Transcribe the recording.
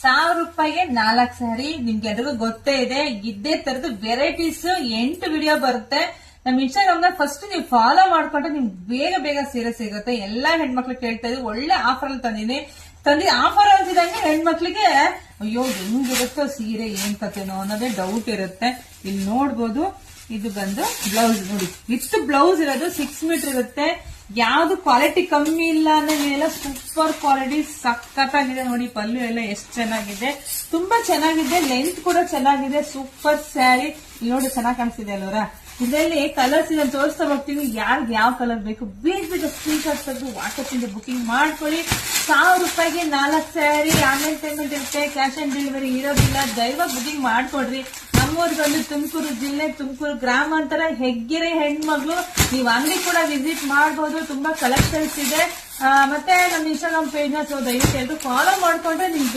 1000 ರೂಪಾಯಿಗೆ 4 ಸ್ಯಾರಿ. ನಿಮ್ಗೆ ಎಲ್ರಿಗೂ ಗೊತ್ತೇ ಇದೆ, ಇದೇ ತರದ್ದು ವೆರೈಟೀಸ್ 8 ವಿಡಿಯೋ ಬರುತ್ತೆ. ನಮ್ ಇನ್ಸ್ಟಾಗ್ರಾಮ್ ನ ಫಸ್ಟ್ ನೀವು ಫಾಲೋ ಮಾಡ್ಕೊಂಡ್ರೆ ನಿಮ್ಗೆ ಬೇಗ ಬೇಗ ಸೀರೆ ಸಿಗುತ್ತೆ. ಎಲ್ಲಾ ಹೆಣ್ಮಕ್ಳು ಕೇಳ್ತಾ ಇದ್ರು, ಒಳ್ಳೆ ಆಫರ್ ಅಲ್ಲಿ ತಂದಿ ಆಫರ್ ಅಂತಿದಂಗೆ ಹೆಣ್ಮಕ್ಳಿಗೆ ಅಯ್ಯೋ ಹೆಂಗಿರುತ್ತೋ ಸೀರೆ ಏನ್ ಕತೆನೋ ಅನ್ನೋದೇ ಡೌಟ್ ಇರುತ್ತೆ. ಇಲ್ಲಿ ನೋಡ್ಬೋದು, ಇದು ಬಂದು ಬ್ಲೌಸ್ ನೋಡಿ, ವಿತ್ ಬ್ಲೌಸ್ ಇರೋದು 6 ಮೀಟರ್ ಇರುತ್ತೆ. ಯಾವ್ದು ಕ್ವಾಲಿಟಿ ಕಮ್ಮಿ ಇಲ್ಲ ಅನ್ನೋದೆಲ್ಲ ಸೂಪರ್ ಕ್ವಾಲಿಟಿ, ಸಖತ್ತಾಗಿದೆ ನೋಡಿ. ಪಲ್ಲು ಎಲ್ಲ ಎಷ್ಟು ಚೆನ್ನಾಗಿದೆ, ತುಂಬಾ ಚೆನ್ನಾಗಿದೆ. ಲೆಂತ್ ಕೂಡ ಚೆನ್ನಾಗಿದೆ. ಸೂಪರ್ ಸ್ಯಾರಿ ನೋಡಿ, ಚೆನ್ನಾಗಿ ಕಾಣಿಸ್ತಿದೆ ಅಲ್ವರ. ಇದರಲ್ಲಿ ಕಲರ್ಸ್ ಇದನ್ನು ತೋರಿಸ್ತಾ ಹೋಗ್ತೀನಿ. ಯಾರ್ದು ಯಾವ ಕಲರ್ ಬೇಕು ಬೇಗ ಬೇಗ ಸ್ಕ್ರೀನ್ ಶಾಟ್ ತೆಗೆದು ವಾಟ್ಸ್ಆಪ್ ಇಂದ ಬುಕಿಂಗ್ ಮಾಡ್ಕೊಳ್ಳಿ. 1000 ರೂಪಾಯಿಗೆ 4 ಸ್ಯಾರಿ. ಆನ್ಲೈನ್ ಪೇಮೆಂಟ್ ಇರುತ್ತೆ, ಕ್ಯಾಶ್ ಆನ್ ಡೆಲಿವರಿ ಇರೋದಿಲ್ಲ. ದಯವಾಗಿ ಬುಕಿಂಗ್ ಮಾಡ್ಕೊಡ್ರಿ. ನಮ್ಮೂರು ಬಂದು ತುಮಕೂರು ಜಿಲ್ಲೆ, ತುಮಕೂರು ಗ್ರಾಮಾಂತರ, ಹೆಗ್ಗೆರೆ ಹೆಣ್ಮಗಳು. ನೀವು ಅಂಗಡಿ ಕೂಡ ವಿಸಿಟ್ ಮಾಡಬಹುದು. ತುಂಬಾ ಕಲೆಕ್ಷನ್ಸ್ ಇದೆ. ಮತ್ತೆ ನಮ್ಮ ಇನ್ಸ್ಟಾಗ್ರಾಮ್ ಪೇಜ್ ನ ದಯವಿಟ್ಟು ಎಲ್ಲರೂ ಫಾಲೋ ಮಾಡ್ಕೊಂಡ್ರೆ ನಿಮ್ಗೆ